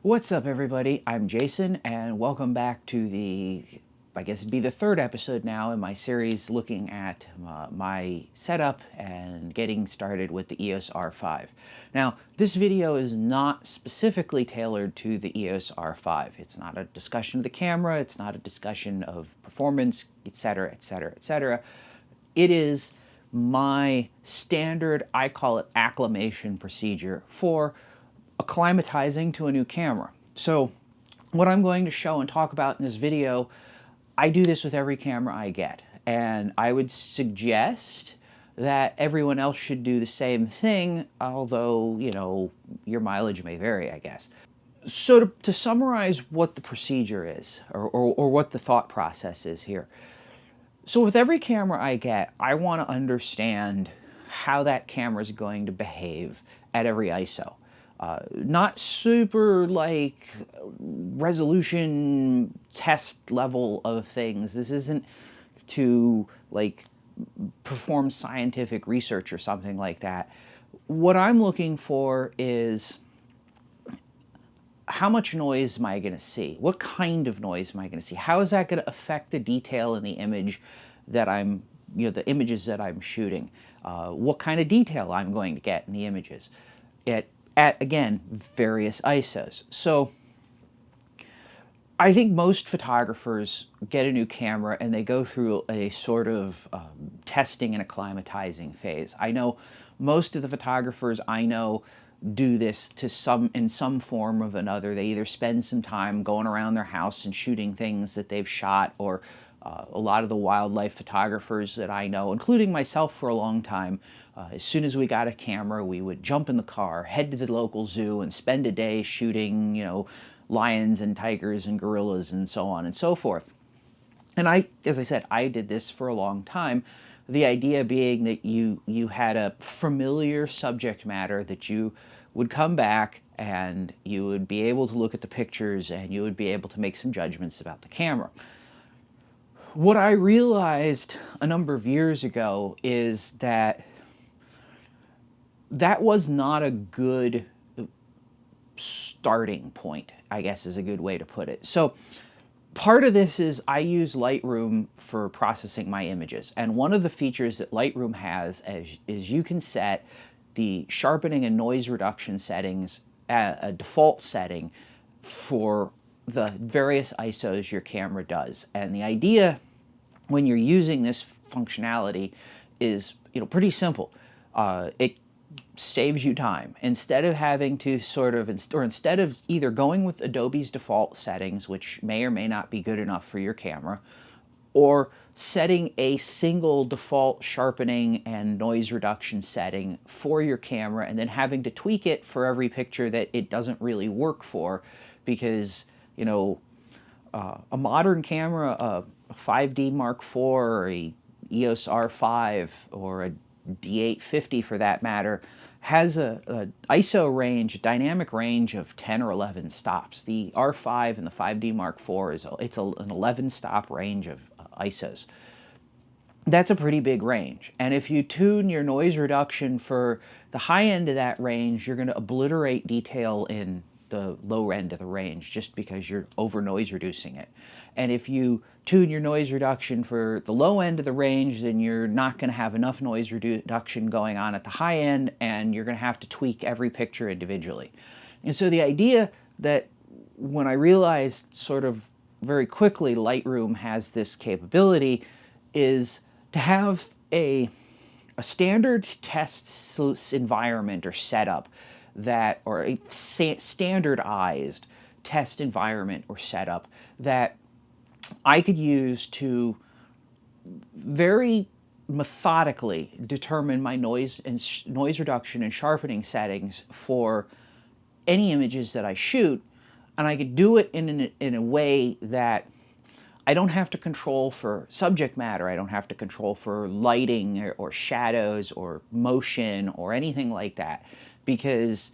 What's up, everybody? I'm Jason, and welcome back to I guess it'd be the third episode now in my series looking at my setup and getting started with the EOS R5. Now, this video is not specifically tailored to the EOS R5. It's not a discussion of the camera, it's not a discussion of performance, etc., etc., etc. It is my standard, I call it acclimation procedure for acclimatizing to a new camera. So what I'm going to show and talk about in this video, I do this with every camera I get, and I would suggest that everyone else should do the same thing, although, you know, your mileage may vary, I guess. So to summarize what the procedure is, or what the thought process is here. So with every camera I get, I want to understand how that camera is going to behave at every ISO. Not super like resolution test level of things. This isn't to like perform scientific research or something like that. What I'm looking for is how much noise am I going to see? What kind of noise am I going to see? How is that going to affect the detail in the image that the images that I'm shooting? What kind of detail I'm going to get in the images at again, various ISOs. So I think most photographers get a new camera and they go through a sort of testing and acclimatizing phase. I know most of the photographers I know do this in some form or another. They either spend some time going around their house and shooting things that they've shot, or a lot of the wildlife photographers that I know, including myself for a long time, as soon as we got a camera, we would jump in the car, head to the local zoo, and spend a day shooting, lions and tigers and gorillas and so on and so forth. And as I said, I did this for a long time. The idea being that you had a familiar subject matter that you would come back and you would be able to look at the pictures and you would be able to make some judgments about the camera. What I realized a number of years ago is that was not a good starting point, I guess is a good way to put it. So part of this is I use Lightroom for processing my images. And one of the features that Lightroom has is you can set the sharpening and noise reduction settings at a default setting for the various ISOs your camera does. And the idea when you're using this functionality is pretty simple. It saves you time. Instead of having to instead of either going with Adobe's default settings, which may or may not be good enough for your camera, or setting a single default sharpening and noise reduction setting for your camera and then having to tweak it for every picture that it doesn't really work for, because a modern camera, a 5D Mark IV or a EOS R5 or a D850 for that matter, has a ISO range, a dynamic range of 10 or 11 stops. The R5 and the 5D Mark IV an 11 stop range of ISOs. That's a pretty big range. And if you tune your noise reduction for the high end of that range, you're going to obliterate detail in the low end of the range just because you're over noise reducing it. And if you tune your noise reduction for the low end of the range, then you're not going to have enough noise reduction going on at the high end, and you're going to have to tweak every picture individually. And so the idea that when I realized sort of very quickly Lightroom has this capability is to have a standard test environment or setup or a standardized test environment or setup that I could use to very methodically determine my noise reduction and sharpening settings for any images that I shoot, and I could do it in a way that I don't have to control for subject matter. I don't have to control for lighting or shadows or motion or anything like that, because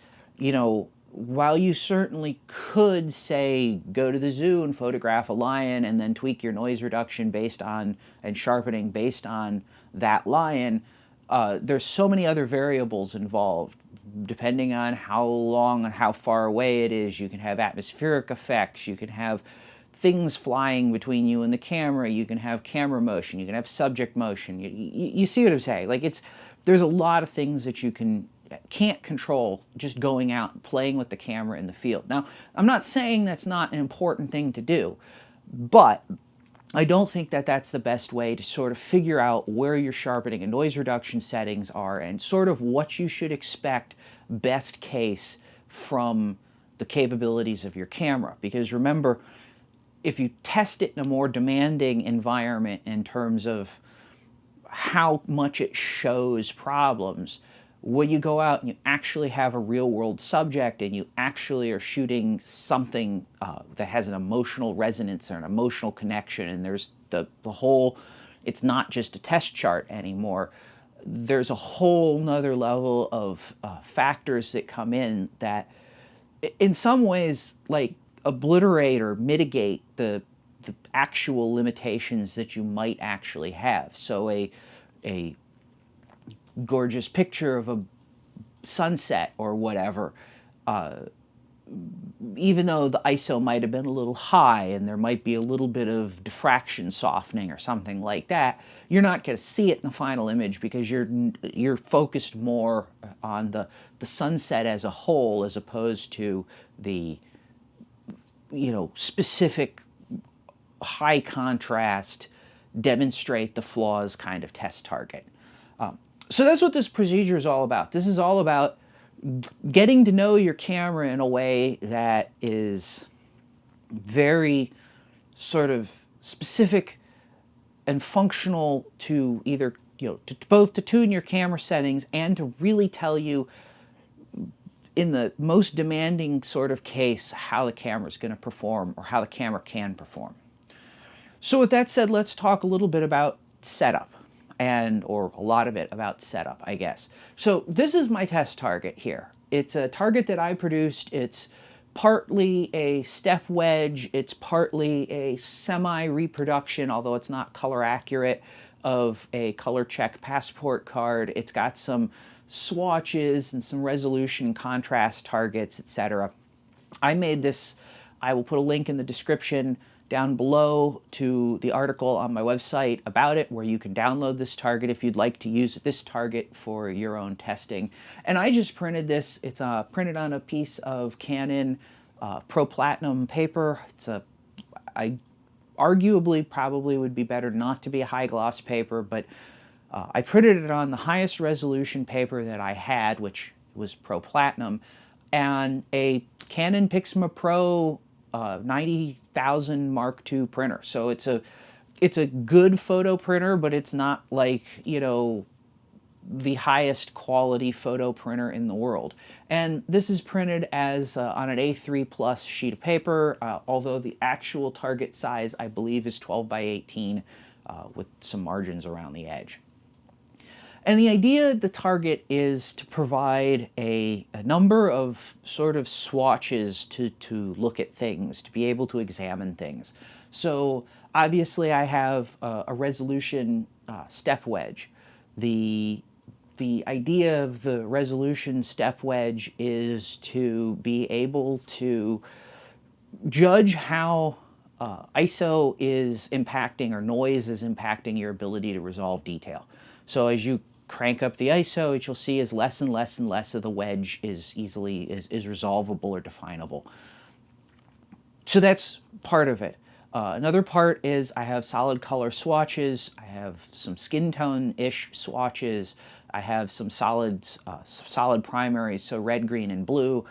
while you certainly could say go to the zoo and photograph a lion and then tweak your noise reduction and sharpening based on that lion, there's so many other variables involved depending on how long and how far away it is, you can have atmospheric effects, you can have things flying between you and the camera, you can have camera motion, you can have subject motion. You see what I'm saying? Like, there's a lot of things that you can't control just going out and playing with the camera in the field. Now, I'm not saying that's not an important thing to do, but I don't think that that's the best way to sort of figure out where your sharpening and noise reduction settings are and sort of what you should expect best case from the capabilities of your camera. Because remember, if you test it in a more demanding environment in terms of how much it shows problems, when you go out and you actually have a real-world subject and you actually are shooting something that has an emotional resonance or an emotional connection, and there's the whole, it's not just a test chart anymore, there's a whole nother level of factors that come in that in some ways like obliterate or mitigate the actual limitations that you might actually have. So a gorgeous picture of a sunset or whatever, even though the ISO might have been a little high and there might be a little bit of diffraction softening or something like that, you're not going to see it in the final image because you're focused more on the sunset as a whole as opposed to the specific high contrast, demonstrate the flaws kind of test target. So that's what this procedure is all about. This is all about getting to know your camera in a way that is very sort of specific and functional to either, both to tune your camera settings and to really tell you in the most demanding sort of case how the camera is going to perform or how the camera can perform. So with that said, let's talk a little bit about setup, or a lot of it about setup, I guess. So this is my test target here. It's a target that I produced. It's partly a step wedge. It's partly a semi-reproduction, although it's not color accurate, of a color check passport card. It's got some swatches and some resolution and contrast targets, etc. I made this. I will put a link in the description down below to the article on my website about it, where you can download this target if you'd like to use this target for your own testing. And I just printed this. It's printed on a piece of Canon Pro Platinum paper. I arguably probably would be better not to be a high gloss paper, but I printed it on the highest resolution paper that I had, which was Pro Platinum, and a Canon Pixma Pro 90,000 Mark II printer. So it's a good photo printer, but it's not like, the highest quality photo printer in the world. And this is printed as on an A3 plus sheet of paper, although the actual target size I believe is 12 by 18 with some margins around the edge. And the idea of the target is to provide a number of sort of swatches to look at things, to be able to examine things. So obviously I have a resolution step wedge. The idea of the resolution step wedge is to be able to judge how ISO is impacting or noise is impacting your ability to resolve detail. So as you crank up the ISO, what you'll see is less and less and less of the wedge is resolvable or definable. So that's part of it. Another part is I have solid color swatches. I have some skin tone-ish swatches. I have some solid primaries, so red, green, and blue.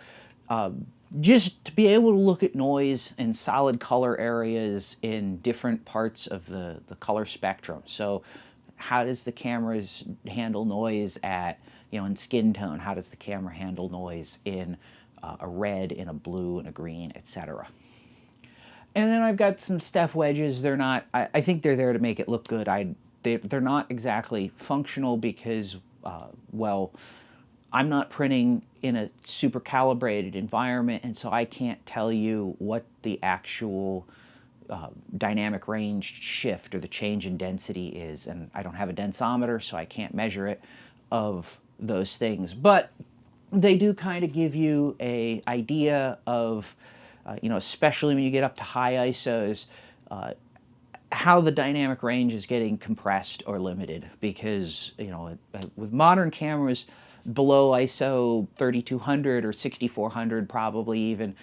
Just to be able to look at noise in solid color areas in different parts of the color spectrum. So how does the camera handle noise at, in skin tone? How does the camera handle noise in a red, in a blue, in a green, etc.? And then I've got some step wedges. They're not, I think they're there to make it look good. They're not exactly functional because, well, I'm not printing in a super calibrated environment, and so I can't tell you what the actual dynamic range shift or the change in density is, and I don't have a densometer, so I can't measure it, of those things. But they do kind of give you a idea of, especially when you get up to high ISOs, how the dynamic range is getting compressed or limited, because with modern cameras below ISO 3200 or 6400 probably even,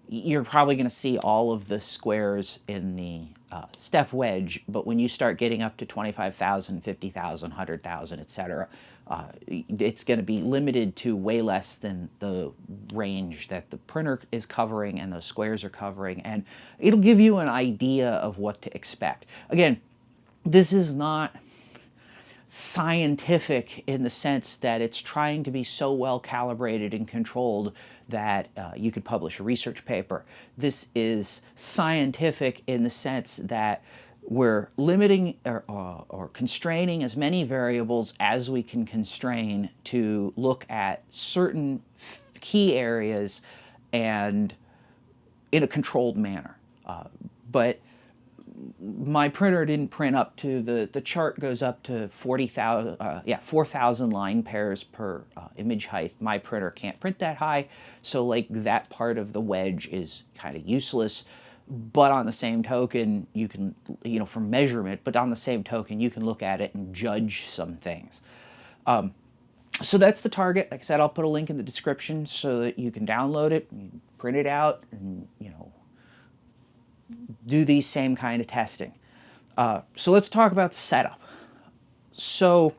you're probably going to see all of the squares in the step wedge, but when you start getting up to 25,000, 50,000, 100,000, etc., it's going to be limited to way less than the range that the printer is covering and those squares are covering, and it'll give you an idea of what to expect. Again, this is not scientific in the sense that it's trying to be so well calibrated and controlled that you could publish a research paper. This is scientific in the sense that we're limiting or constraining as many variables as we can constrain to look at certain key areas and in a controlled manner. But my printer didn't print up to the chart goes up to 4,000 line pairs per image height. My printer can't print that high, so like that part of the wedge is kind of useless. But on the same token, you can, for measurement, but on the same token, you can look at it and judge some things. So that's the target. Like I said, I'll put a link in the description so that you can download it, and print it out, and do these same kind of testing. So let's talk about the setup. So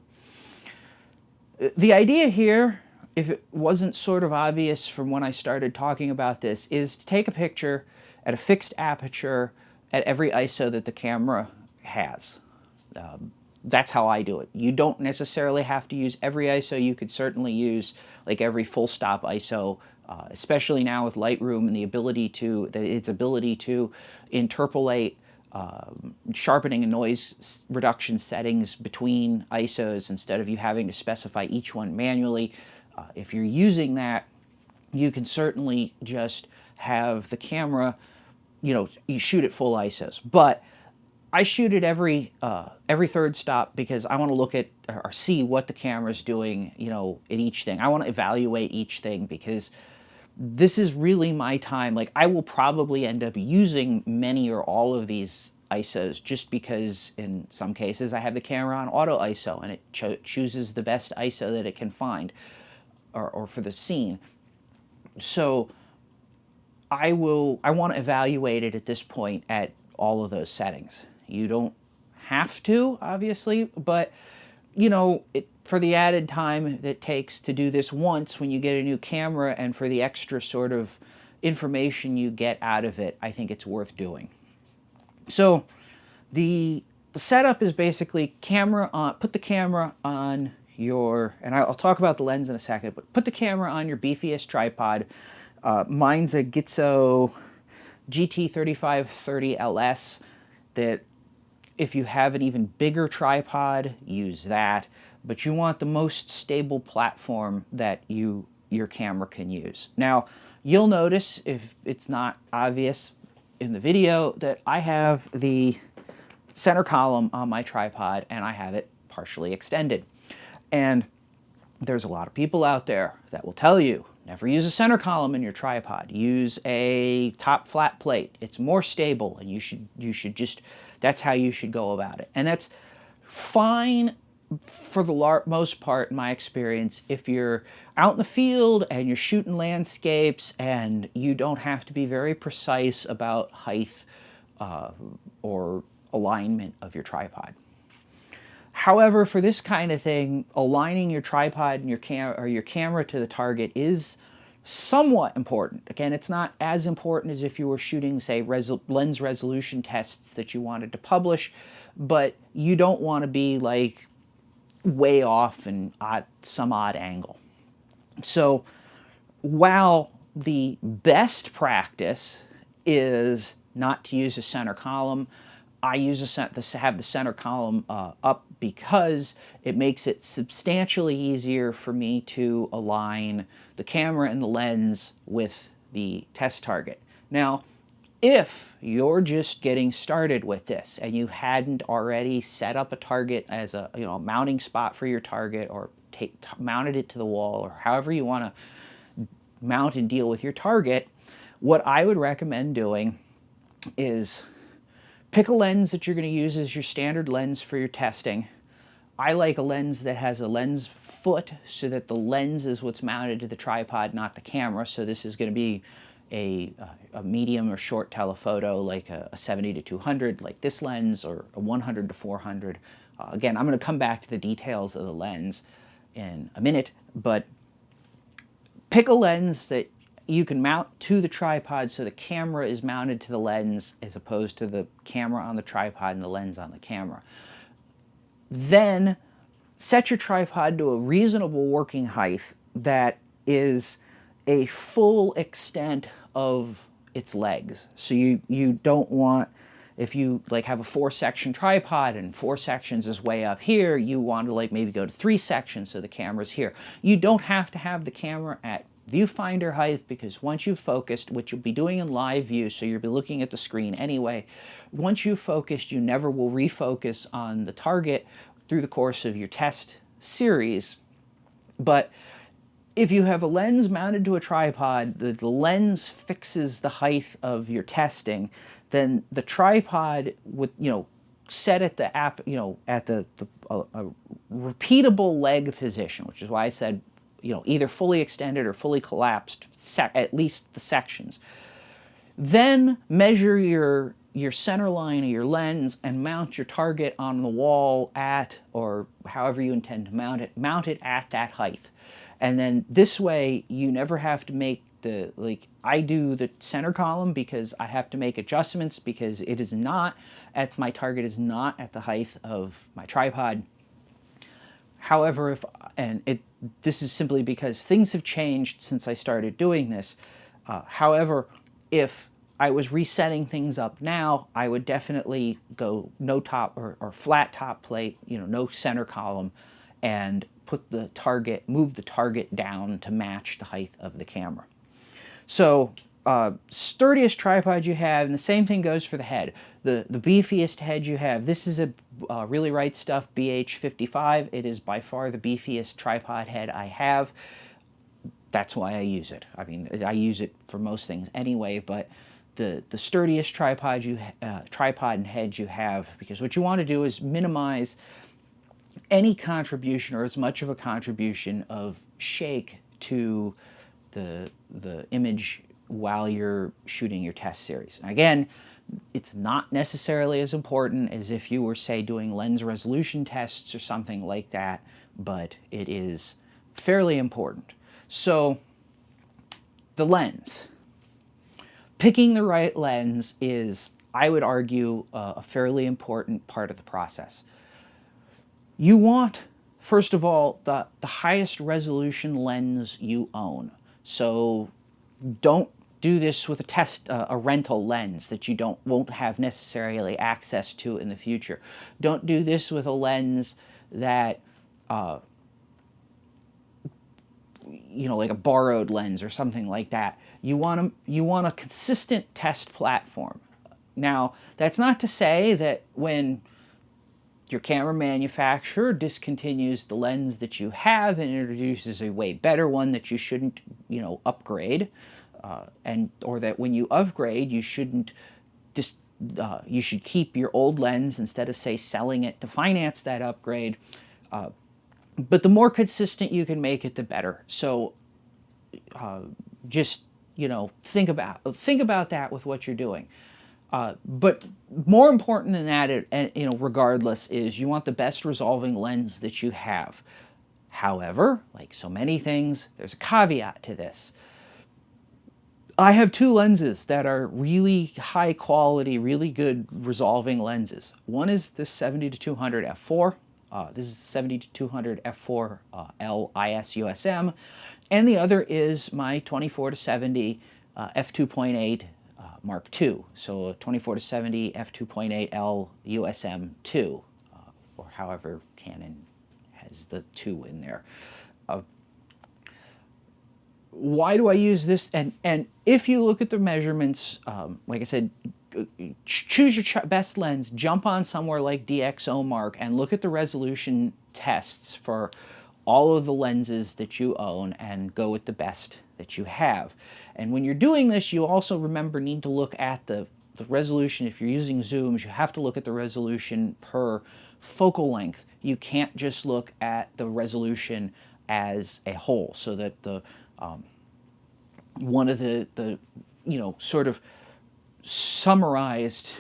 the idea here, if it wasn't sort of obvious from when I started talking about this, is to take a picture at a fixed aperture at every ISO that the camera has. That's how I do it. You don't necessarily have to use every ISO. You could certainly use like every full stop ISO, especially now with Lightroom and its ability to interpolate sharpening and noise reduction settings between ISOs instead of you having to specify each one manually. If you're using that, you can certainly just have the camera, you shoot at full ISOs. But I shoot it every third stop because I want to look at or see what the camera's doing, at each thing. I want to evaluate each thing because this is really my time. Like, I will probably end up using many or all of these ISOs just because in some cases I have the camera on auto ISO and it chooses the best ISO that it can find or for the scene. So I want to evaluate it at this point at all of those settings. You don't have to, obviously, but for the added time that it takes to do this once when you get a new camera and for the extra sort of information you get out of it, I think it's worth doing. So the setup is basically put the camera on your, and I'll talk about the lens in a second, but put the camera on your beefiest tripod. Mine's a Gitzo GT3530 LS. That if you have an even bigger tripod, use that. But you want the most stable platform that your camera can use. Now, you'll notice, if it's not obvious in the video, that I have the center column on my tripod and I have it partially extended. And there's a lot of people out there that will tell you, never use a center column in your tripod. Use a top flat plate. It's more stable, and you should just, that's how you should go about it. And that's fine for the most part, in my experience, if you're out in the field and you're shooting landscapes and you don't have to be very precise about height or alignment of your tripod. However, for this kind of thing, aligning your tripod and your camera to the target is somewhat important. Again, it's not as important as if you were shooting, say, lens resolution tests that you wanted to publish, but you don't want to be like way off and some odd angle. So while the best practice is not to use a center column, I have the center column up because it makes it substantially easier for me to align the camera and the lens with the test target. Now, if you're just getting started with this and you hadn't already set up a target as a mounting spot for your target, or mounted it to the wall, or however you want to mount and deal with your target, what I would recommend doing is pick a lens that you're going to use as your standard lens for your testing. I like a lens that has a lens foot so that the lens is what's mounted to the tripod, not the camera. So this is going to be a medium or short telephoto, like a 70 to 200, like this lens, or a 100 to 400. Again, I'm going to come back to the details of the lens in a minute, but pick a lens that you can mount to the tripod so the camera is mounted to the lens as opposed to the camera on the tripod and the lens on the camera. Then set your tripod to a reasonable working height that is a full extent of its legs. So you don't want, if you like have a 4-section tripod and 4 sections is way up here, you want to like maybe go to 3 sections so the camera's here. You don't have to have the camera at viewfinder height, because once you've focused, which you'll be doing in live view, so you'll be looking at the screen anyway, once you've focused, you never will refocus on the target through the course of your test series. But if you have a lens mounted to a tripod, the lens fixes the height of your testing, then the tripod with, set at the at the repeatable leg position, which is why I said, either fully extended or fully collapsed, at least the sections. Then measure your center line of your lens and mount your target on the wall at, or however you intend to mount it at that height. And then this way you never have to make the, like I do the center column because I have to make adjustments because it is not at, my target is not at the height of my tripod. However, this is simply because things have changed since I started doing this. However, if I was resetting things up now, I would definitely go no top or flat top plate, no center column, and put the target, move the target down to match the height of the camera. So sturdiest tripod you have, and the same thing goes for the head. The beefiest head you have, this is a Really Right Stuff BH55. It is by far the beefiest tripod head I have. That's why I use it. I mean, I use it for most things anyway, but the sturdiest tripod and head you have, because what you want to do is minimize any contribution, or as much of a contribution, of shake to the image while you're shooting your test series. And again, it's not necessarily as important as if you were, say, doing lens resolution tests or something like that, but it is fairly important. So the lens. Picking the right lens is, I would argue, a fairly important part of the process. You want, first of all, the highest resolution lens you own. So don't do this with a rental lens that you won't have necessarily access to in the future. Don't do this with a lens that like a borrowed lens or something like that. You want a consistent test platform. Now, that's not to say that when your camera manufacturer discontinues the lens that you have and introduces a way better one that you shouldn't, upgrade, or that when you upgrade you shouldn't you should keep your old lens instead of, say, selling it to finance that upgrade. But the more consistent you can make it, the better. So just think about that with what you're doing. But more important than that, regardless, is you want the best resolving lens that you have. However, like so many things, there's a caveat to this. I have 2 lenses that are really high quality, really good resolving lenses. One is this 70-200 f4. This is 70-200 f4 L IS USM, and the other is my 24-70 f2.8 Mark II. So a 24-70 f2.8 L USM 2, or however Canon has the 2 in there. Why do I use this? And if you look at the measurements, like I said, choose your best lens, jump on somewhere like DxOMark and look at the resolution tests for all of the lenses that you own and go with the best that you have. And when you're doing this, you also need to look at the resolution. If you're using zooms, you have to look at the resolution per focal length. You can't just look at the resolution as a whole, so that the one of the sort of summarized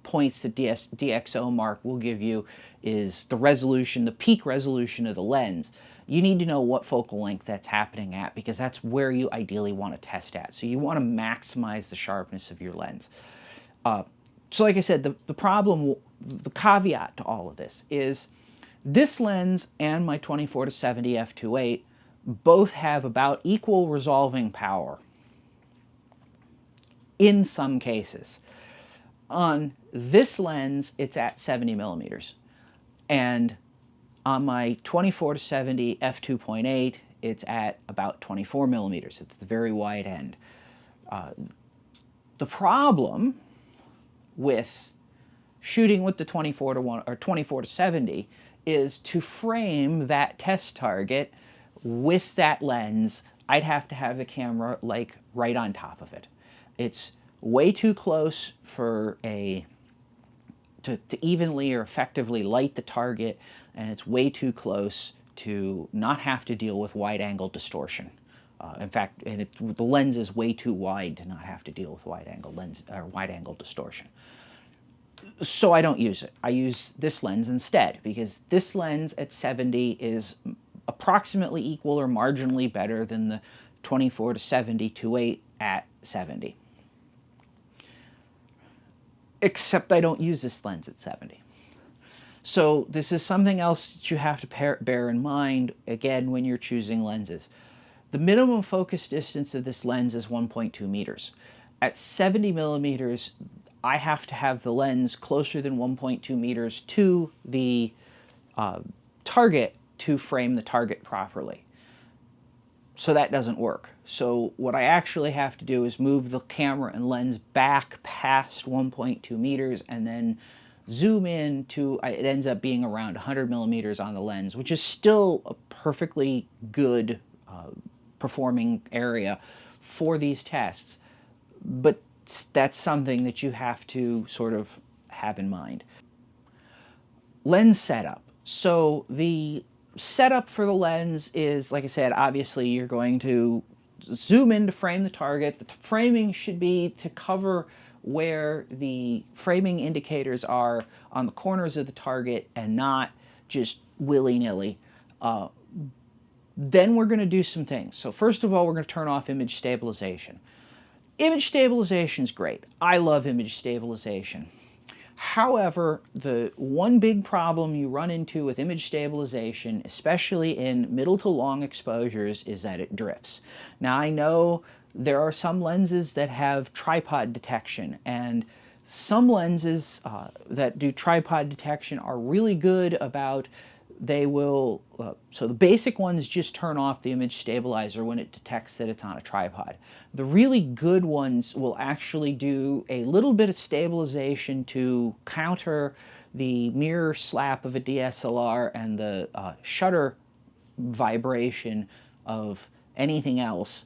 points that DxOMark will give you is the resolution, the peak resolution of the lens. You need to know what focal length that's happening at, because that's where you ideally want to test at. So you want to maximize the sharpness of your lens. So like I said, the problem, the caveat to all of this is this lens and my 24-70 f2.8 both have about equal resolving power in some cases. On this lens, it's at 70 millimeters. And on my 24-70 f2.8, it's at about 24 millimeters. It's the very wide end. The problem with shooting with the 24-70 is to frame that test target with that lens, I'd have to have the camera like right on top of it. It's way too close for to evenly or effectively light the target, and it's way too close to not have to deal with wide-angle distortion. In fact, the lens is way too wide to not have to deal with wide-angle distortion. So I don't use it. I use this lens instead, because this lens at 70 is approximately equal or marginally better than the 24-70 2.8 at 70. Except I don't use this lens at 70. So this is something else that you have to bear in mind, again, when you're choosing lenses. The minimum focus distance of this lens is 1.2 meters. At 70 millimeters, I have to have the lens closer than 1.2 meters to the target to frame the target properly. So that doesn't work. So what I actually have to do is move the camera and lens back past 1.2 meters and then zoom in to, it ends up being around 100 millimeters on the lens, which is still a perfectly good performing area for these tests. But that's something that you have to sort of have in mind. Lens setup. So the setup for the lens is, like I said, obviously you're going to zoom in to frame the target. The framing should be to cover where the framing indicators are on the corners of the target and not just willy-nilly. Then we're going to do some things. So first of all, we're going to turn off image stabilization. Image stabilization is great. I love image stabilization. However, the one big problem you run into with image stabilization, especially in middle to long exposures, is that it drifts. Now, I know there are some lenses that have tripod detection, and some lenses that do tripod detection are really good about, they will, so the basic ones just turn off the image stabilizer when it detects that it's on a tripod. The really good ones will actually do a little bit of stabilization to counter the mirror slap of a DSLR and the shutter vibration of anything else,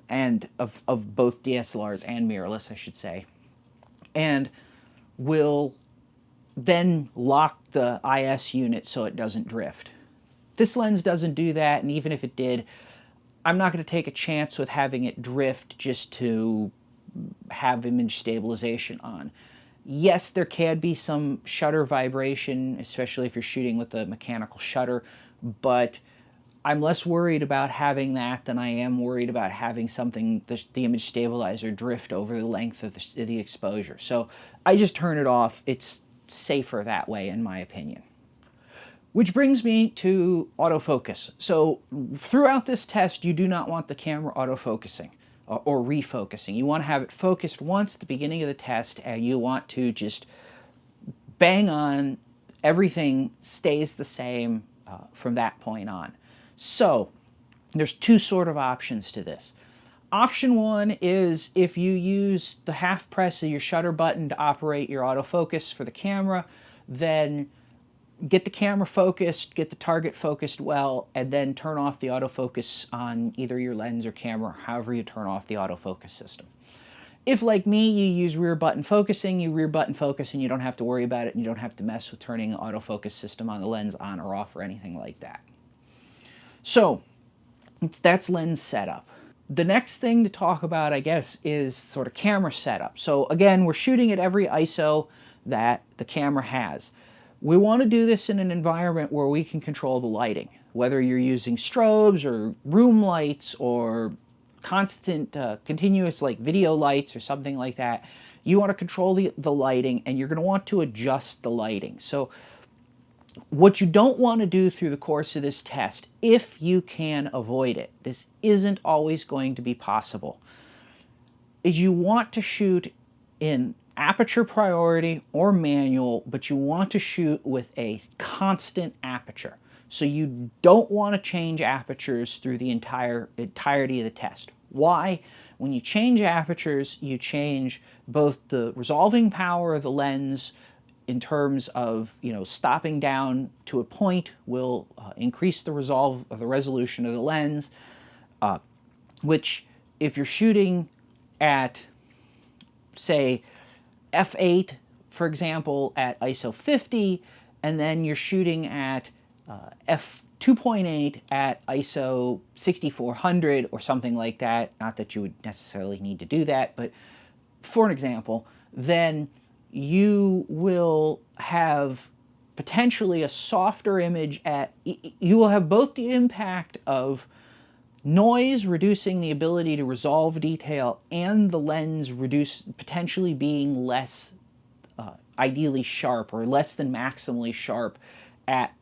and of both DSLRs and mirrorless, I should say, and will then lock the IS unit so it doesn't drift. This lens doesn't do that, and even if it did, I'm not going to take a chance with having it drift just to have image stabilization on. Yes, there can be some shutter vibration, especially if you're shooting with a mechanical shutter, but I'm less worried about having that than I am worried about having something, the image stabilizer, drift over the length of the exposure. So I just turn it off. It's safer that way, in my opinion. Which brings me to autofocus. So throughout this test, you do not want the camera autofocusing or refocusing. You want to have it focused once at the beginning of the test, and you want to just bang on, everything stays the same from that point on. So there's two sort of options to this. Option one is if you use the half press of your shutter button to operate your autofocus for the camera, then get the camera focused, get the target focused well, and then turn off the autofocus on either your lens or camera, however you turn off the autofocus system. If, like me, you use rear button focusing, you rear button focus and you don't have to worry about it, and you don't have to mess with turning the autofocus system on the lens on or off or anything like that. So that's lens setup. The next thing to talk about, I guess, is sort of camera setup. So again, we're shooting at every ISO that the camera has. We want to do this in an environment where we can control the lighting, whether you're using strobes or room lights or constant, continuous like video lights or something like that. You want to control the lighting, and you're going to want to adjust the lighting. So what you don't want to do through the course of this test, if you can avoid it, this isn't always going to be possible, is you want to shoot in aperture priority or manual, but you want to shoot with a constant aperture. So you don't want to change apertures through the entirety of the test. Why? When you change apertures, you change both the resolving power of the lens in terms of, stopping down to a point will increase the resolution of the lens, which if you're shooting at, say, f8, for example, at ISO 50, and then you're shooting at f2.8 at ISO 6400 or something like that, not that you would necessarily need to do that, but for an example, then you will have potentially a softer image you will have both the impact of noise reducing the ability to resolve detail and the lens potentially being less ideally sharp or less than maximally sharp at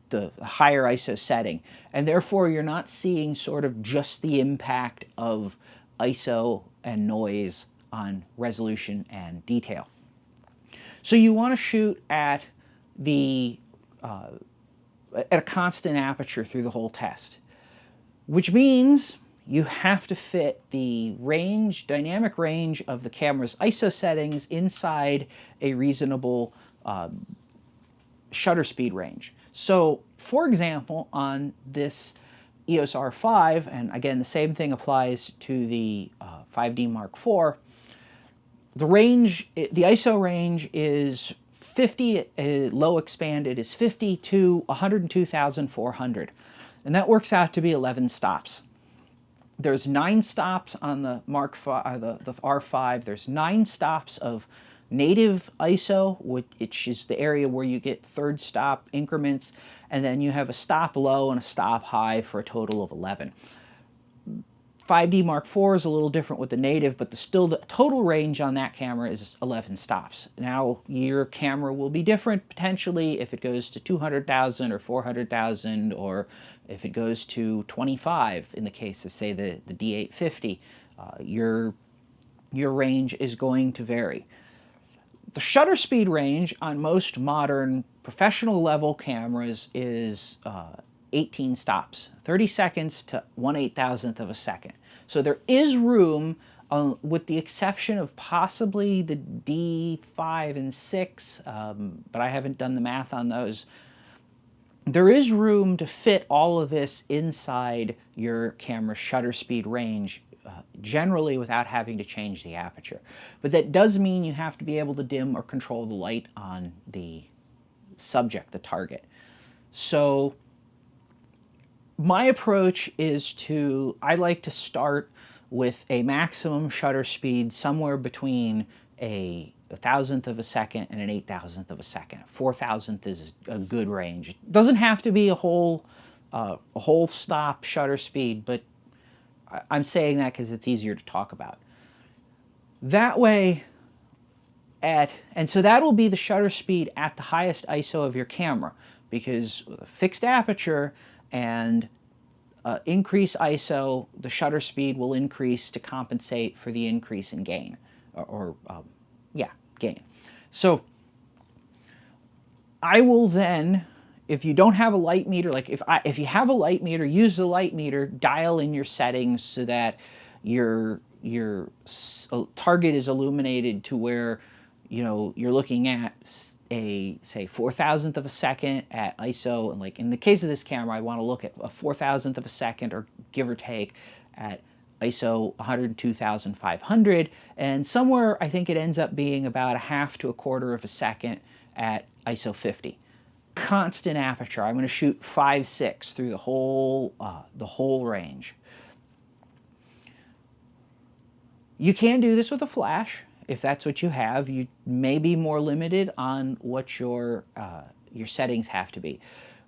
the higher ISO setting. And therefore you're not seeing sort of just the impact of ISO and noise on resolution and detail. So you want to shoot at a constant aperture through the whole test, which means you have to fit the dynamic range of the camera's ISO settings inside a reasonable shutter speed range. So, for example, on this EOS R5, and again, the same thing applies to the 5D Mark IV, the ISO range is 50, low expanded is 50 to 102,400. And that works out to be 11 stops. There's 9 stops on the the R5. There's 9 stops of native ISO, which is the area where you get third stop increments, and then you have a stop low and a stop high for a total of 11. 5D Mark IV is a little different with the native, but still the total range on that camera is 11 stops. Now, your camera will be different potentially if it goes to 200,000 or 400,000, or if it goes to 25 in the case of, say, the D850. Your range is going to vary. The shutter speed range on most modern professional level cameras is 18 stops, 30 seconds to 1/8,000th of a second. So there is room, with the exception of possibly the D5 and 6, but I haven't done the math on those. There is room to fit all of this inside your camera's shutter speed range, generally without having to change the aperture. But that does mean you have to be able to dim or control the light on the subject, the target. So my approach is I like to start with a maximum shutter speed somewhere between a 1,000th of a second and an 8,000th of a second. 4,000th is a good range. It doesn't have to be a whole stop shutter speed, but I'm saying that because it's easier to talk about. That way, and so that will be the shutter speed at the highest ISO of your camera, because fixed aperture and increase ISO, the shutter speed will increase to compensate for the increase in gain, gain. So I will then, if you don't have a light meter, like if you have a light meter, use the light meter, dial in your settings so that your target is illuminated to where you know, you're looking at a, say, 4,000th of a second at ISO, and like in the case of this camera, I want to look at a 4,000th of a second, or give or take, at ISO 102,500, and somewhere I think it ends up being about a half to a quarter of a second at ISO 50. Constant aperture. I'm going to shoot 5.6 through the whole range. You can do this with a flash if that's what you have. You may be more limited on what your settings have to be.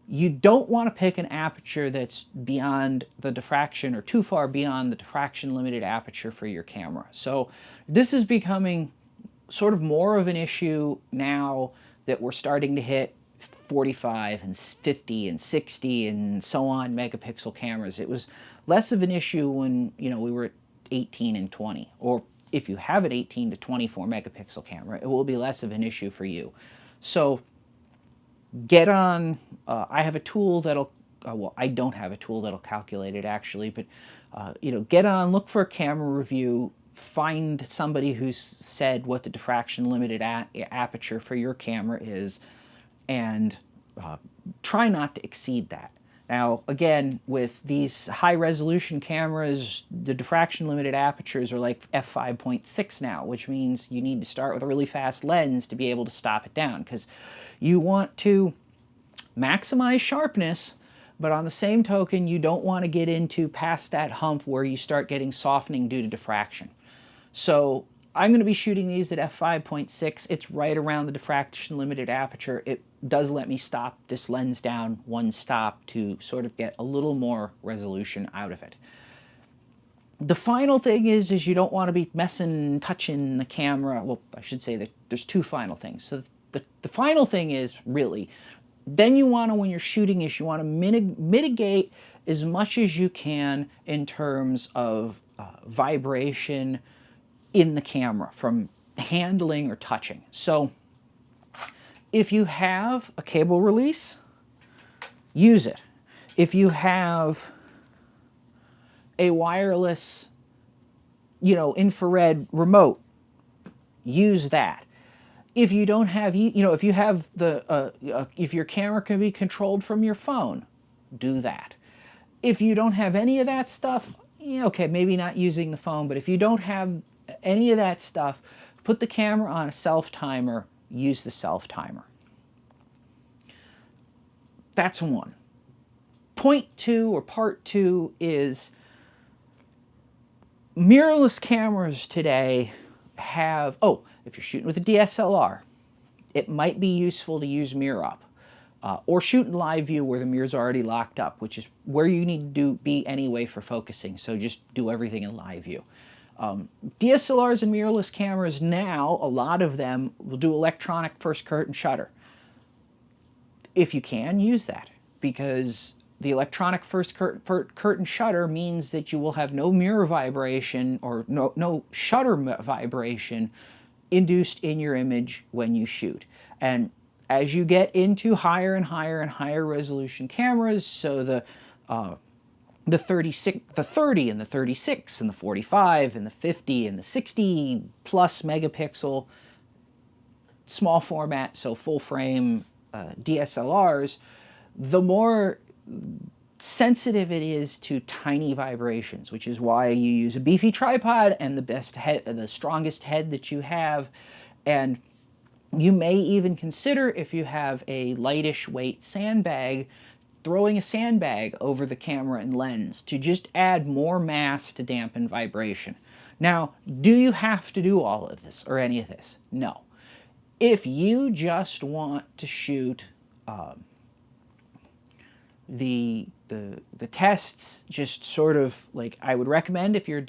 You don't want to pick an aperture that's beyond the diffraction, or too far beyond the diffraction limited aperture for your camera. So this is becoming sort of more of an issue now that we're starting to hit 45 and 50 and 60 and so on megapixel cameras. It was less of an issue when, you know, we were at 18 and 20, or if you have an 18 to 24 megapixel camera, it will be less of an issue for you. So get on, I have a tool that'll, well, I don't have a tool that'll calculate it actually, but you know, get on, look for a camera review, find somebody who's said what the diffraction limited aperture for your camera is, and try not to exceed that. Now, again, with these high-resolution cameras, the diffraction limited apertures are like f5.6 now, which means you need to start with a really fast lens to be able to stop it down, because you want to maximize sharpness, but on the same token, you don't want to get into past that hump where you start getting softening due to diffraction. So I'm going to be shooting these at f5.6. It's right around the diffraction limited aperture. It does let me stop this lens down one stop to sort of get a little more resolution out of it. The final thing is you don't want to be messing, touching the camera. Well, I should say that there's two final things. So the final thing is really, then you want to, when you're shooting this, you want to mitigate as much as you can in terms of vibration in the camera from handling or touching. So if you have a cable release, use it. If you have a wireless, you know, infrared remote, use that. If you don't have, you know, if you have the, if your camera can be controlled from your phone, do that. If you don't have any of that stuff, you know, okay, maybe not using the phone, but if you don't have any of that stuff, put the camera on a self-timer, use the self-timer. That's one. Point two, or part two, is mirrorless cameras today have, oh, if you're shooting with a DSLR, it might be useful to use mirror up. Or shoot in live view where the mirror's already locked up, which is where you need to be anyway for focusing, so just do everything in live view. DSLRs and mirrorless cameras now, a lot of them will do electronic first curtain shutter. If you can, use that, because the electronic first curtain shutter means that you will have no mirror vibration, or no shutter vibration induced in your image when you shoot. And as you get into higher and higher and higher resolution cameras, so the 30 and the 36 and the 45 and the 50 and the 60 plus megapixel small format, so full frame DSLRs, the more sensitive it is to tiny vibrations, which is why you use a beefy tripod and the best head, the strongest head that you have. And you may even consider, if you have a lightish weight sandbag, throwing a sandbag over the camera and lens to just add more mass to dampen vibration. Now, do you have to do all of this or any of this? No. If you just want to shoot the tests, just sort of like, I would recommend, if you're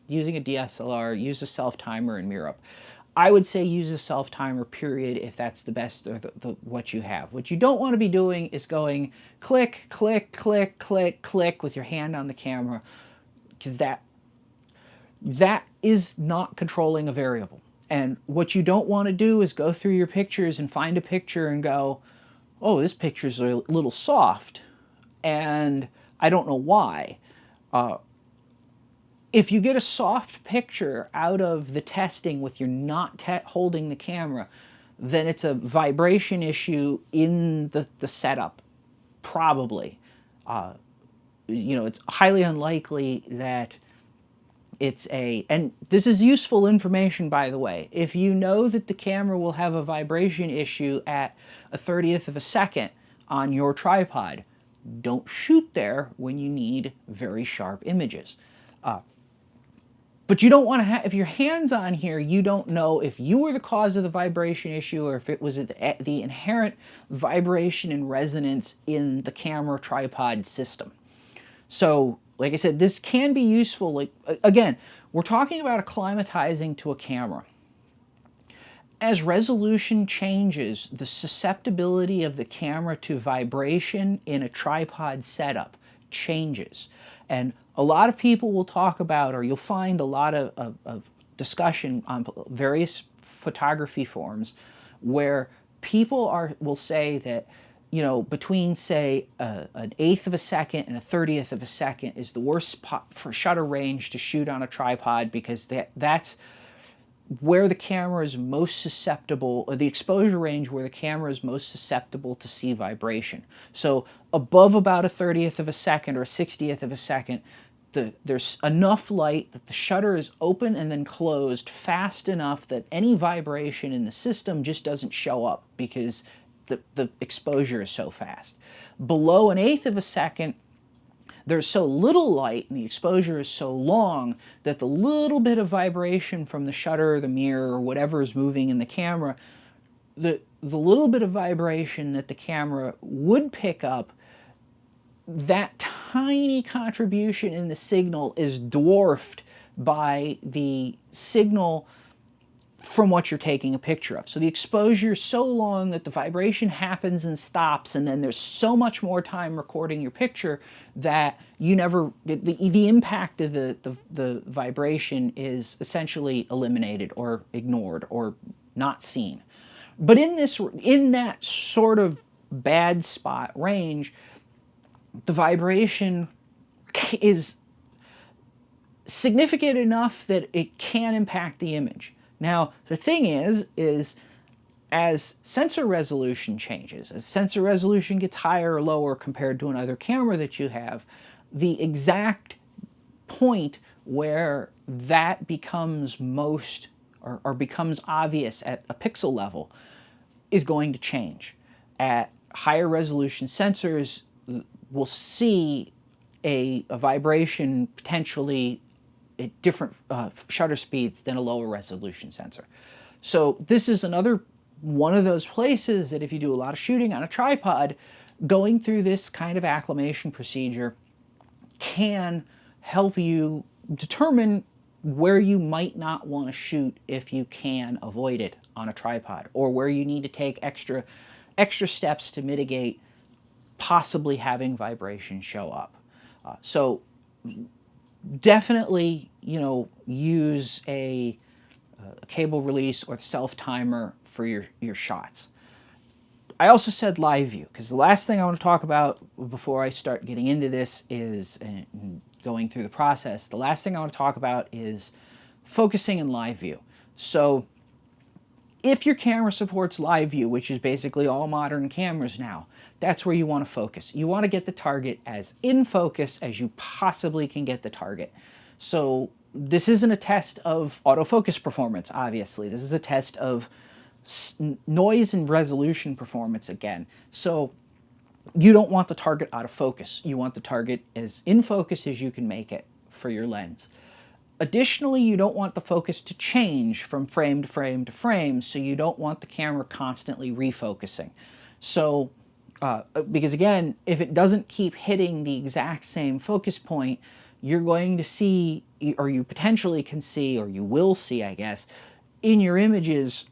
using a DSLR, use a self-timer and mirror up. I would say use a self-timer, period, if that's the best, or what you have. What you don't want to be doing is going click, click, click, click, click with your hand on the camera, because that is not controlling a variable. And what you don't want to do is go through your pictures and find a picture and go, oh, this picture's a little soft, and I don't know why. If you get a soft picture out of the testing with you not holding the camera, then it's a vibration issue in the setup, probably. You know, it's highly unlikely that it's and this is useful information, by the way. If you know that the camera will have a vibration issue at 1/30th of a second on your tripod, don't shoot there when you need very sharp images. But you don't want to have, if your hand's on here, you don't know if you were the cause of the vibration issue or if it was the inherent vibration and resonance in the camera tripod system. So, like I said, this can be useful. Like, again, we're talking about acclimatizing to a camera. As resolution changes, the susceptibility of the camera to vibration in a tripod setup changes. And a lot of people will talk about, or you'll find a lot of discussion on various photography forums where people will say that, you know, between, say, an 1/8 of a second and a 1/30th of a second is the worst spot for shutter range to shoot on a tripod, because that's where the camera is most susceptible, or the exposure range where the camera is most susceptible to see vibration. So above about a 1/30th of a second or a 1/60th of a second, there's enough light that the shutter is open and then closed fast enough that any vibration in the system just doesn't show up because the exposure is so fast. Below an 1/8 of a second, there's so little light and the exposure is so long that the little bit of vibration from the shutter, the mirror, or whatever is moving in the camera, the little bit of vibration that the camera would pick up, that tiny contribution in the signal is dwarfed by the signal from what you're taking a picture of. So the exposure is so long that the vibration happens and stops, and then there's so much more time recording your picture that you never, the impact of the vibration is essentially eliminated or ignored or not seen. But in that sort of bad spot range, the vibration is significant enough that it can impact the image. Now, the thing is as sensor resolution changes, as sensor resolution gets higher or lower compared to another camera that you have, the exact point where that becomes most, or becomes obvious at a pixel level, is going to change. At higher resolution sensors, we'll see a vibration potentially at different shutter speeds than a lower resolution sensor. So this is another one of those places that if you do a lot of shooting on a tripod, going through this kind of acclimation procedure can help you determine where you might not want to shoot if you can avoid it on a tripod, or where you need to take extra steps to mitigate possibly having vibration show up. So definitely, you know, use a cable release or self-timer for your shots. I also said live view, because the last thing I want to talk about before I start getting into this is going through the process. The last thing I want to talk about is focusing in live view. So if your camera supports live view, which is basically all modern cameras now, that's where you want to focus. You want to get the target as in focus as you possibly can get the target. So this isn't a test of autofocus performance, obviously. This is a test of noise and resolution performance again. So you don't want the target out of focus. You want the target as in focus as you can make it for your lens. Additionally, you don't want the focus to change from frame to frame to frame, so you don't want the camera constantly refocusing. So, because again, if it doesn't keep hitting the exact same focus point, you're going to see, or you potentially can see, or you will see, I guess, in your images,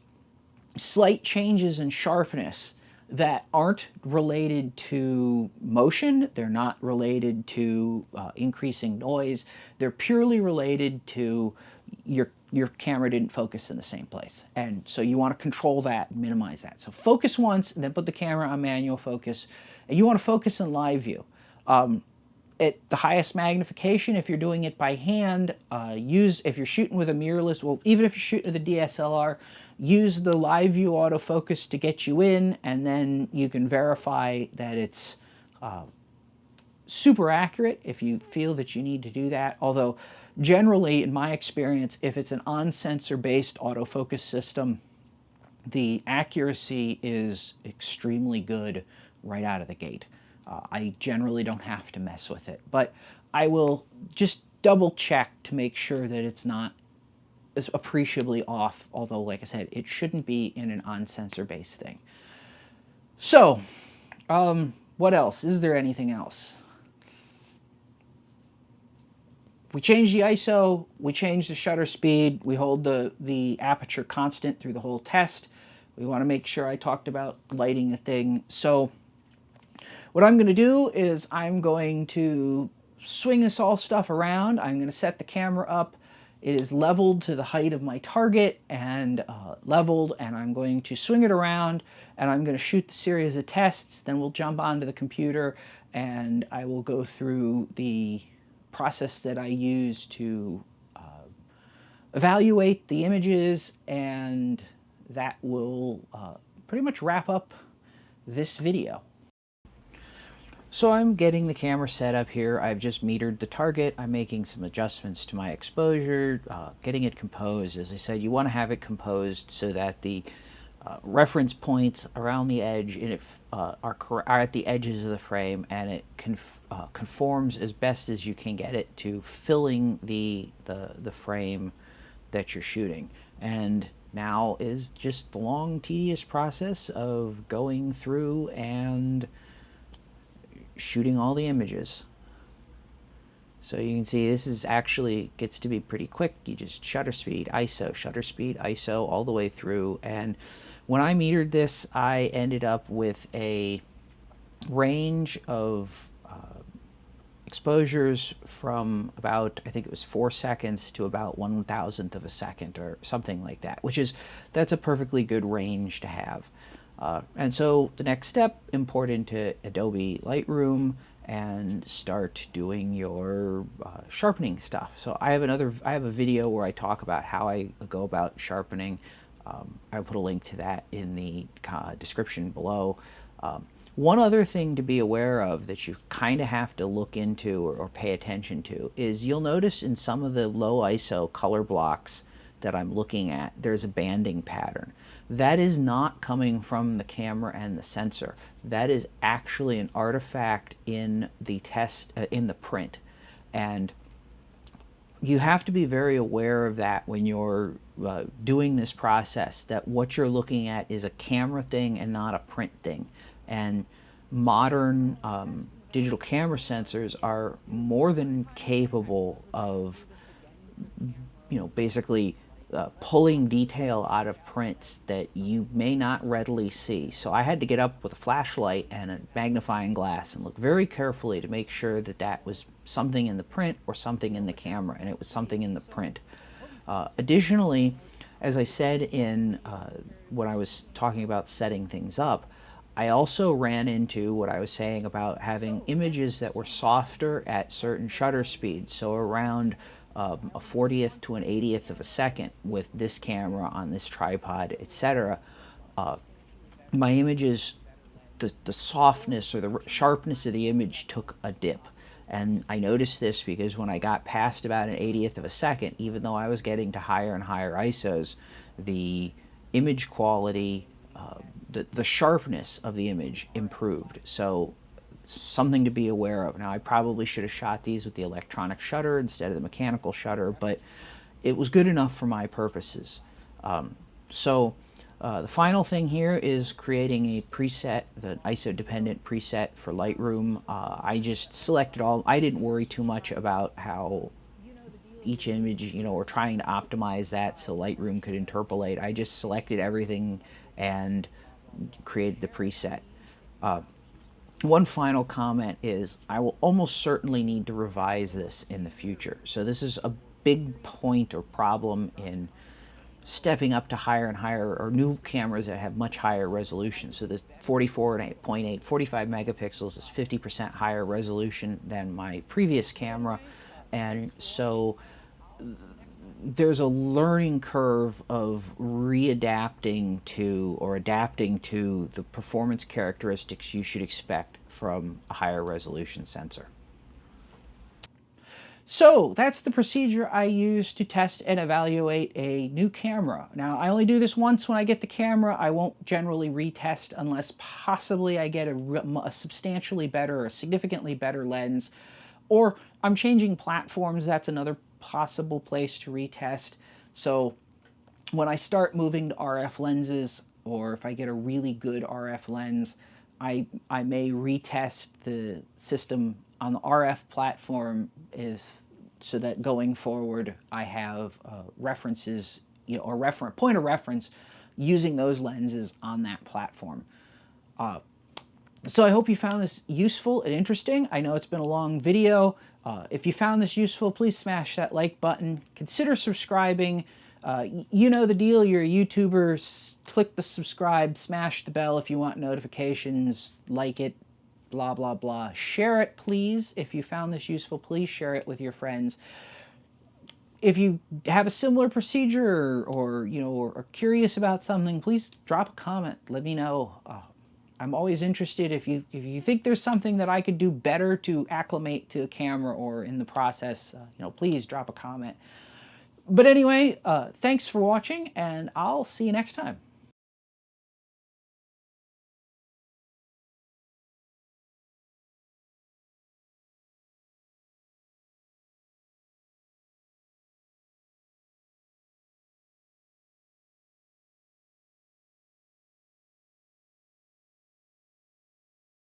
slight changes in sharpness that aren't related to motion. They're not related to increasing noise. They're purely related to your camera didn't focus in the same place. And so you want to control that and minimize that. So focus once, and then put the camera on manual focus. And you want to focus in live view. at the highest magnification. If you're doing it by hand, if you're shooting with a mirrorless, well, even if you're shooting with a DSLR, use the live view autofocus to get you in, and then you can verify that it's super accurate if you feel that you need to do that. Although generally, in my experience, if it's an on-sensor based autofocus system, the accuracy is extremely good right out of the gate. I generally don't have to mess with it, but I will just double check to make sure that it's not as appreciably off, although like I said, it shouldn't be in an on-sensor based thing. So, what else? Is there anything else? We changed the ISO, we changed the shutter speed, we hold the aperture constant through the whole test. We want to make sure I talked about lighting the thing. So what I'm going to do is I'm going to swing this all stuff around. I'm going to set the camera up. It is leveled to the height of my target and leveled, and I'm going to swing it around, and I'm going to shoot the series of tests. Then we'll jump onto the computer, and I will go through the process that I use to evaluate the images, and that will pretty much wrap up this video. So I'm getting the camera set up here. I've just metered the target. I'm making some adjustments to my exposure, getting it composed. As I said, you want to have it composed so that the reference points around the edge are at the edges of the frame, and it conforms as best as you can get it to filling the frame that you're shooting. And now is just the long, tedious process of going through and shooting all the images. So you can see this is actually gets to be pretty quick. You just shutter speed, ISO, all the way through. And when I metered this, I ended up with a range of exposures from about, I think it was 4 seconds to about 1,000th of a second or something like that, that's a perfectly good range to have. And so the next step, import into Adobe Lightroom and start doing your sharpening stuff. So I have a video where I talk about how I go about sharpening. I'll put a link to that in the description below. One other thing to be aware of that you kind of have to look into or pay attention to is you'll notice in some of the low ISO color blocks that I'm looking at, there's a banding pattern. That is not coming from the camera and the sensor. That is actually an artifact in the in the print. And you have to be very aware of that when you're doing this process, that what you're looking at is a camera thing and not a print thing. And modern digital camera sensors are more than capable of, basically pulling detail out of prints that you may not readily see. So I had to get up with a flashlight and a magnifying glass and look very carefully to make sure that that was something in the print or something in the camera, and it was something in the print. Additionally, as I said in when I was talking about setting things up, I also ran into what I was saying about having images that were softer at certain shutter speeds, so around a 40th to an 80th of a second with this camera on this tripod, etc. My images, the softness or the sharpness of the image took a dip. And I noticed this because when I got past about an 80th of a second, even though I was getting to higher and higher ISOs, the image quality, the sharpness of the image improved. So something to be aware of. Now, I probably should have shot these with the electronic shutter instead of the mechanical shutter, but it was good enough for my purposes. The final thing here is creating a preset, the ISO-dependent preset for Lightroom. I just selected all. I didn't worry too much about how each image, or trying to optimize that so Lightroom could interpolate. I just selected everything and created the preset. One final comment is I will almost certainly need to revise this in the future. So this is a big point or problem in stepping up to higher and higher, or new cameras that have much higher resolution. So the 44.8, 45 megapixels is 50% higher resolution than my previous camera. And so there's a learning curve of readapting to or adapting to the performance characteristics you should expect from a higher resolution sensor. So that's the procedure I use to test and evaluate a new camera. Now, I only do this once when I get the camera. I won't generally retest unless possibly I get a substantially better, a significantly better lens, or I'm changing platforms. That's another possible place to retest. So when I start moving to RF lenses, or if I get a really good RF lens, I may retest the system on the RF platform so that going forward I have references, or point of reference using those lenses on that platform. So I hope you found this useful and interesting. I know it's been a long video. If you found this useful, please smash that like button. Consider subscribing. You know the deal. You're a YouTuber. Click the subscribe, smash the bell if you want notifications, like it, blah, blah, blah. Share it, please. If you found this useful, please share it with your friends. If you have a similar procedure or are curious about something, please drop a comment. Let me know. I'm always interested if you think there's something that I could do better to acclimate to the camera or in the process, please drop a comment. But anyway, thanks for watching, and I'll see you next time.